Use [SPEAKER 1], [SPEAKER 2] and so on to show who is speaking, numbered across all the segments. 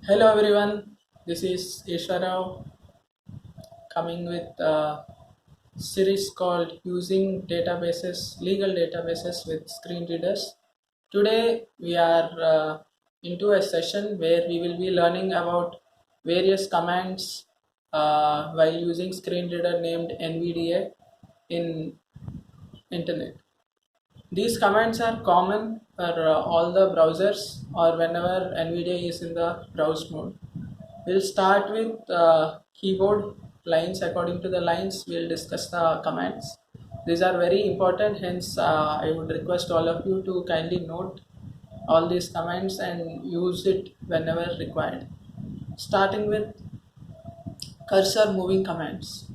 [SPEAKER 1] Hello everyone, this is Isharao coming with a series called Using Databases, Legal Databases with Screen Readers. Today we are into a session where we will be learning about various commands while using screen reader named NVDA in internet. These commands are common for all the browsers or whenever NVDA is in the browse mode. We'll start with keyboard lines. According to the lines, we'll discuss the commands. These are very important, hence I would request all of you to kindly note all these commands and use it whenever required. Starting with cursor moving commands.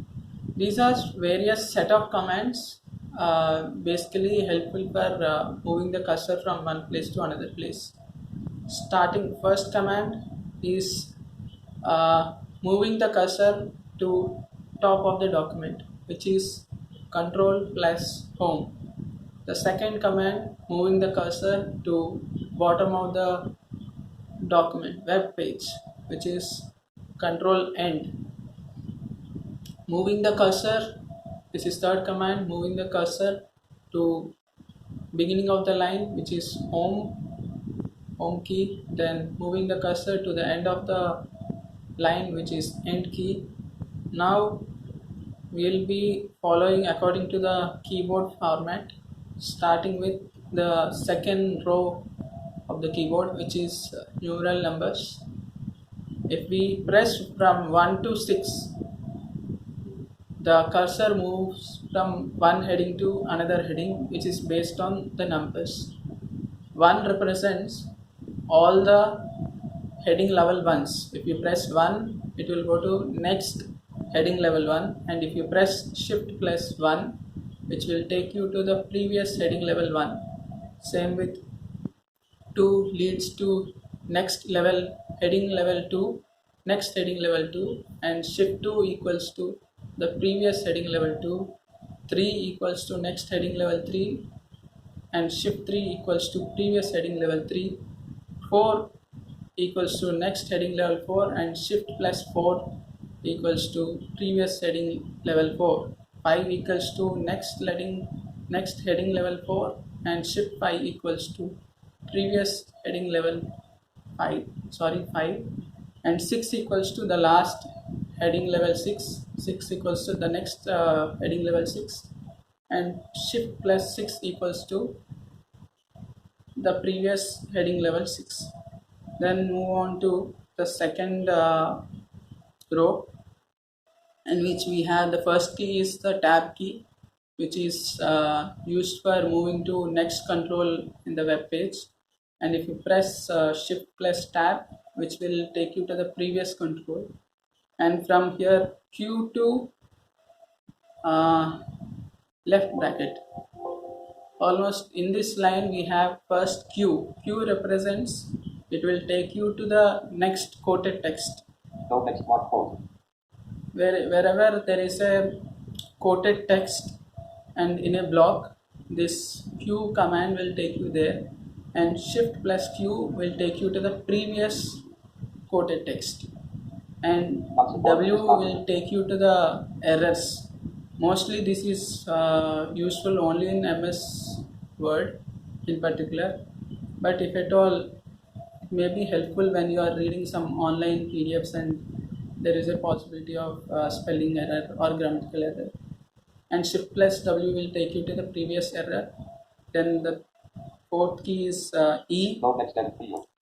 [SPEAKER 1] These are various set of commands basically helpful for moving the cursor from one place to another place. Starting first command is moving the cursor to top of the document, which is control plus home. The second command, moving the cursor to bottom of the document web page, which is control end. Moving the cursor, this is third command, moving the cursor to beginning of the line, which is home key. Then moving the cursor to the end of the line, which is end key. Now we'll be following according to the keyboard format, starting with the second row of the keyboard, which is numeral numbers. If we press from 1 to 6, the cursor moves from one heading to another heading, which is based on the numbers. 1 represents all the heading level 1s. If you press 1, it will go to next heading level 1, and if you press shift plus 1, which will take you to the previous heading level 1. Same with 2 leads to next level, heading level 2, next heading level 2, and shift 2 equals to the previous heading level 2. 3 equals to next heading level 3, and shift 3 equals to previous heading level 3. 4 equals to next heading level 4, and shift plus 4 equals to previous heading level 4. 5 equals to next heading level 4, and shift 5 equals to previous heading level 5, and 6 equals to the last heading level 6. 6 equals to the next heading level 6, and shift plus 6 equals to the previous heading level 6. Then move on to the second row, in which we have the first key is the tab key, which is used for moving to next control in the web page. And if you press shift plus tab, which will take you to the previous control, and from here q to left bracket. Almost in this line we have first q represents, it will take you to the next quoted text. Wherever there is a quoted text and in a block, this q command will take you there, and shift plus q will take you to the previous quoted text, and w will take you to the errors. Mostly this is useful only in MS Word in particular, but if at all, it may be helpful when you are reading some online PDFs and there is a possibility of spelling error or grammatical error. And shift plus W will take you to the previous error. Then the fourth key is E.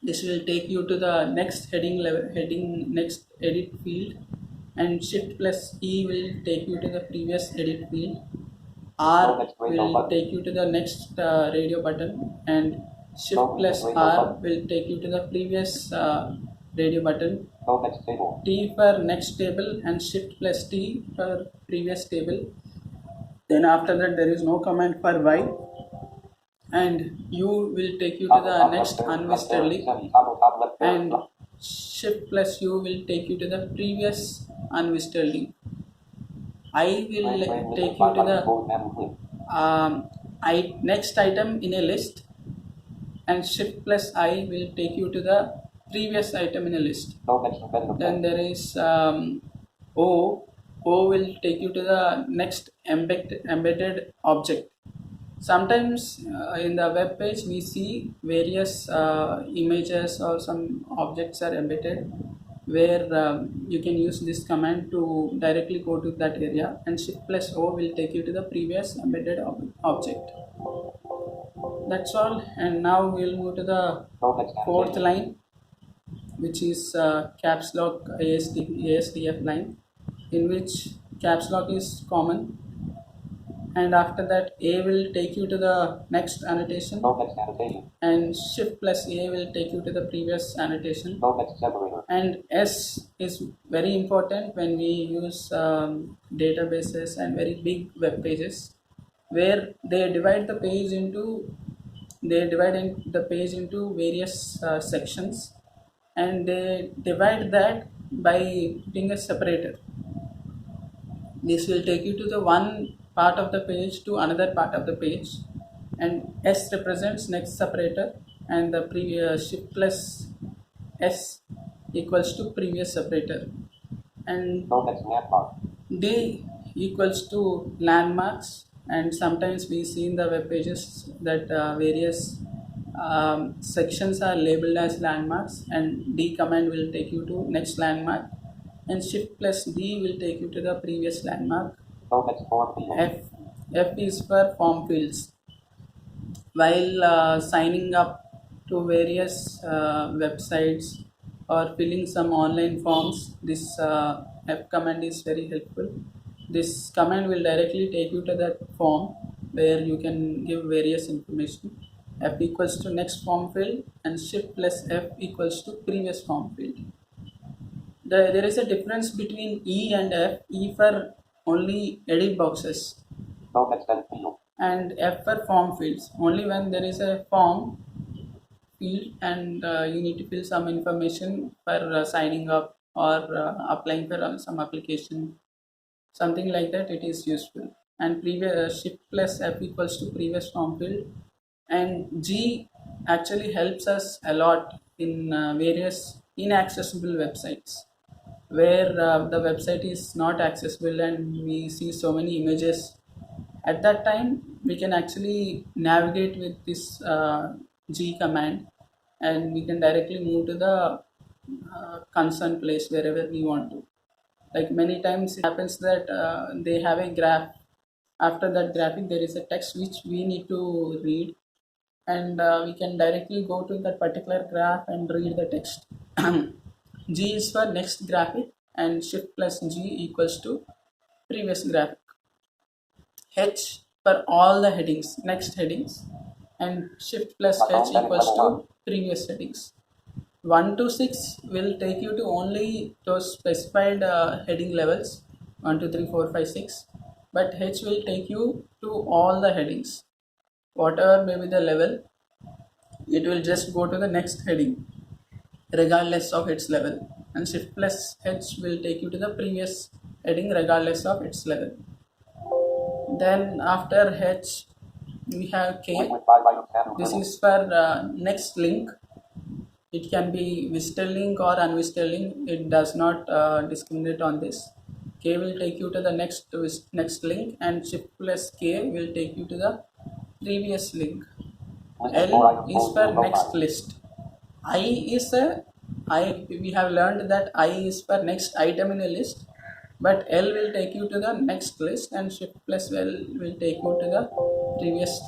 [SPEAKER 1] This will take you to the next next edit field, and shift plus E will take you to the previous edit field. R will take you to the next radio button, and shift plus R will take you to the previous radio button. T for next table, and shift plus T for previous table. Then after that there is no command for Y, and U will take you to the next unvisited link, and shift plus U will take you to the previous unvisited link. I will take you to the next item in a list, and shift plus I will take you to the previous item in a list.
[SPEAKER 2] No mention of editor
[SPEAKER 1] Then
[SPEAKER 2] flag.
[SPEAKER 1] there is O. O will take you to the next embedded object. Sometimes in the web page we see various images or some objects are embedded, where you can use this command to directly go to that area, and shift plus O will take you to the previous embedded object. That's all. And now we'll move to the
[SPEAKER 2] No text
[SPEAKER 1] fourth
[SPEAKER 2] annotation.
[SPEAKER 1] line, which is caps lock ASDF line, in which caps lock is common, and after that A will take you to the next annotation,
[SPEAKER 2] No text annotation.
[SPEAKER 1] and shift plus A will take you to the previous annotation.
[SPEAKER 2] No text separator.
[SPEAKER 1] And S is very important when we use databases and very big web pages, where they divide the page into various sections, and they divide that by putting a separator. This will take you to the one part of the page to another part of the page, and S represents next separator, and the previous shift plus S equals to previous separator, and
[SPEAKER 2] No text landmark.
[SPEAKER 1] D equals to landmarks. And sometimes we see in the web pages that various sections are labeled as landmarks, and D command will take you to next landmark, and shift plus D will take you to the previous landmark.
[SPEAKER 2] No text form field.
[SPEAKER 1] F is for form fields. While signing up to various websites or filling some online forms, this F command is very helpful. This command will directly take you to that form where you can give various information. F equals to next form field, and shift plus F equals to previous form field. There is a difference between E and F. E for only edit boxes,
[SPEAKER 2] No text edit field.
[SPEAKER 1] and F for form fields. Only when there is a form field and you need to fill some information for signing up or applying for some application, something like that, it is useful. And previous shift plus F equals to previous form field. And G actually helps us a lot in various inaccessible websites, where the website is not accessible and we see so many images. At that time we can actually navigate with this G command, and we can directly move to the concerned place wherever we want to. Like many times it happens that they have a graph. After that graphic there is a text which we need to read, and we can directly go to that particular graph and read the text. G is for next graphic, and shift plus G equals to previous graphic. H for all the headings, next headings, and shift plus H equals to previous headings. 1 to 6 will take you to only those specified heading levels, 1, 2, 3, 4, 5, 6, but H will take you to all the headings. Whatever may be the level, it will just go to the next heading regardless of its level, and shift plus H will take you to the previous heading regardless of its level. Then after H we have K.
[SPEAKER 2] With 5 items handled.
[SPEAKER 1] This is for next link. It can be visitor link or unvisitor link. It does not discriminate on this. K will take you to the next link, and shift plus K will take you to the previous link. L is for next list. We have learned that I is for next item in a list, but L will take you to the next list, and shift plus L will take you to the previous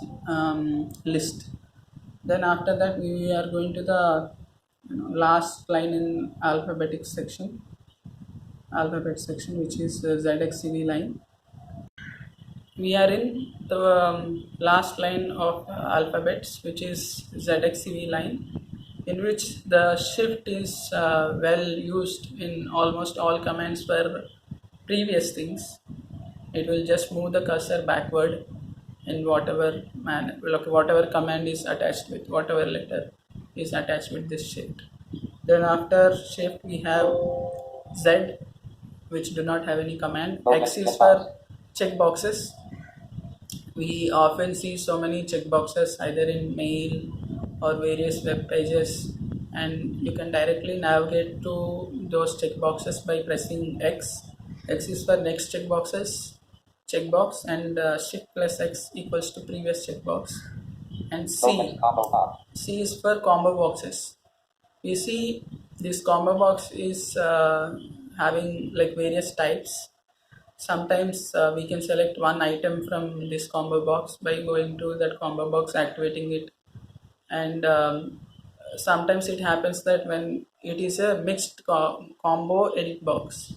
[SPEAKER 1] list. Then after that we are going to the last line in alphabet section, which is ZXCV line. We are in the last line of alphabets, which is ZXCV line, in which the shift is well used in almost all commands for previous things. It will just move the cursor backward in whatever manner, whatever command is attached with, whatever letter is attached with this shift. Then after shift we have Z, which do not have any command. X is for checkboxes. We often see so many checkboxes either in mail or various web pages, and you can directly navigate to those checkboxes by pressing X. X is for next checkbox, and shift plus X equals to previous checkbox, and
[SPEAKER 2] No text combo box.
[SPEAKER 1] C is for combo boxes. You see, this combo box is having like various types. Sometimes we can select one item from this combo box by going to that combo box, activating it, and sometimes it happens that when it is a mixed combo edit box,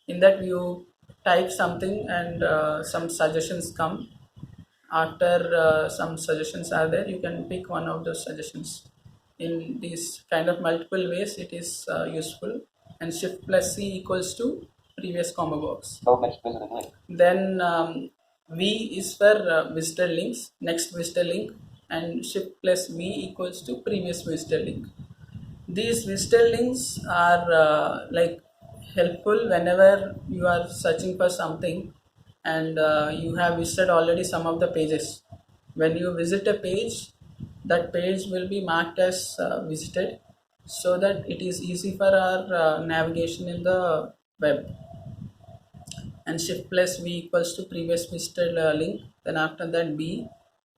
[SPEAKER 1] in that you type something and some suggestions come. After some suggestions are there, you can pick one of those suggestions. In these kind of multiple ways it is useful. And shift plus C equals to previous combo box.
[SPEAKER 2] No next visited link.
[SPEAKER 1] Then V is for visitor links, next visitor link, and shift plus V equals to previous visitor link. These visitor links are like helpful whenever you are searching for something and you have visited already some of the pages. When you visit a page, that page will be marked as visited, so that it is easy for our navigation in the web. And shift plus V equals to previous visited link. Then after that B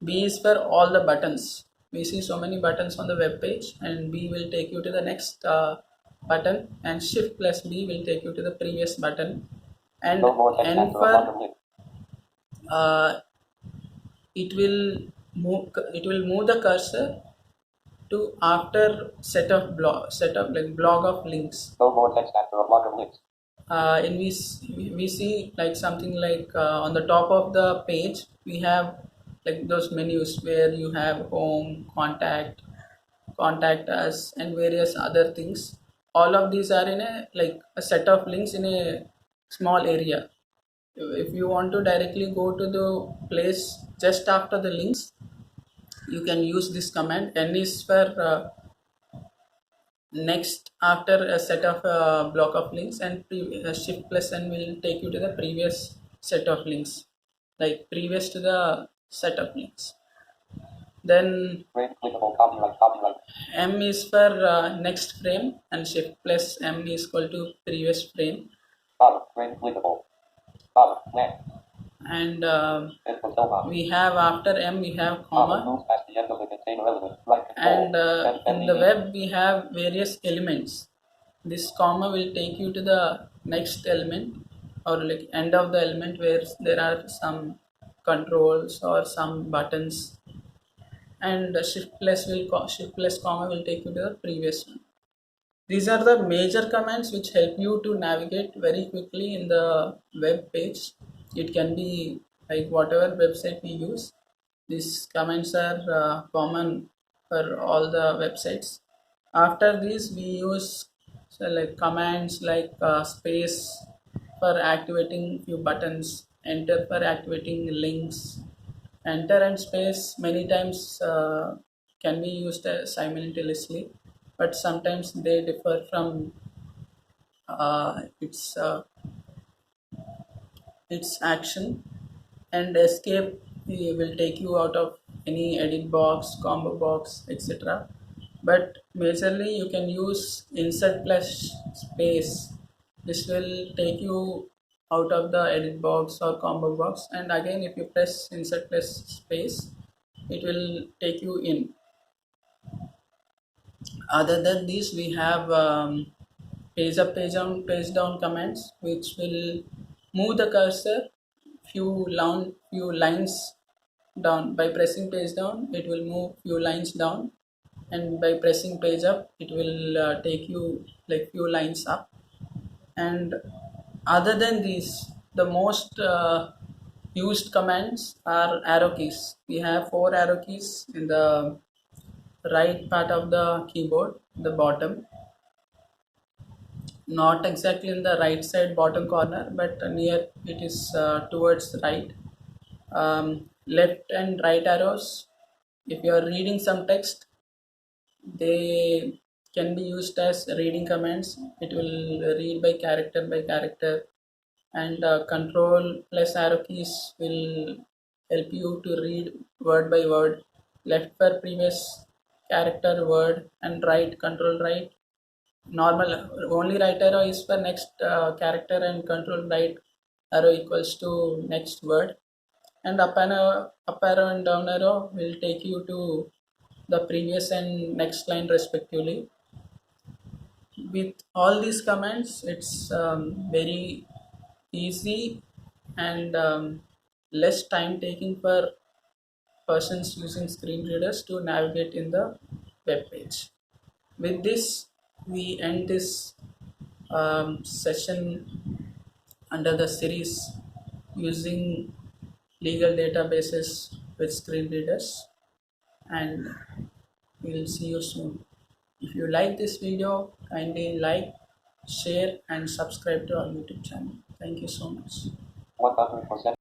[SPEAKER 1] is for all the buttons. We see so many buttons on the web page, and B will take you to the next button, and shift plus B will take you to the previous button. And
[SPEAKER 2] No more text
[SPEAKER 1] N
[SPEAKER 2] after a
[SPEAKER 1] for
[SPEAKER 2] block of link.
[SPEAKER 1] it will move the cursor to after set of blog of links.
[SPEAKER 2] No more text after a block of links.
[SPEAKER 1] In we see like something like on the top of the page we have like those menus where you have home, contact us, and various other things. All of these are in a set of links in a small area. If you want to directly go to the place just after the links, you can use this command. N is for next after a set of block of links, and shift plus N will take you to the previous set of links, like previous to the set of links. Then
[SPEAKER 2] Frame clickable copyright.
[SPEAKER 1] M is for next frame, and shift plus M is equal to previous frame.
[SPEAKER 2] Frame clickable. Next.
[SPEAKER 1] And
[SPEAKER 2] Input toolbar.
[SPEAKER 1] we have after M we have comma,
[SPEAKER 2] Moves past the end of the container element. Right
[SPEAKER 1] and
[SPEAKER 2] control.
[SPEAKER 1] in the web we have various elements. This comma will take you to the next element, or like end of the element where there are some controls or some buttons, and shift plus comma will take you to the previous one. These are the major commands which help you to navigate very quickly in the web page. It can be like whatever website we use. These commands are common for all the websites. After this, we use like commands like space for activating few buttons, enter for activating links. Enter and space many times can be used simultaneously, but sometimes they differ from its action. And escape will take you out of any edit box, combo box, etc. But majorly you can use insert plus space. This will take you out of the edit box or combo box, and again if you press insert plus space, it will take you in. Other than this, we have page up, page down commands, which will move the cursor few lines down. By pressing page down, it will move few lines down, and by pressing page up, it will take you like few lines up. And other than these, the most used commands are arrow keys. We have 4 arrow keys in the right part of the keyboard, the bottom, not exactly in the right side bottom corner, but near it is towards right. Left and right arrows, if you are reading some text, they can be used as reading commands. It will read by character, and control plus arrow keys will help you to read word by word. Left for previous character, word, and write, control write. Normal only right arrow is for next character, and control right arrow equals to next word, and up arrow and down arrow will take you to the previous and next line respectively. With all these commands, it's very easy and less time taking for persons using screen readers to navigate in the web page. With this, we end this session under the series using legal databases with screen readers, and we'll see you soon. If you like this video, kindly like, share, and subscribe to our YouTube channel. Thank you so much.
[SPEAKER 2] 100%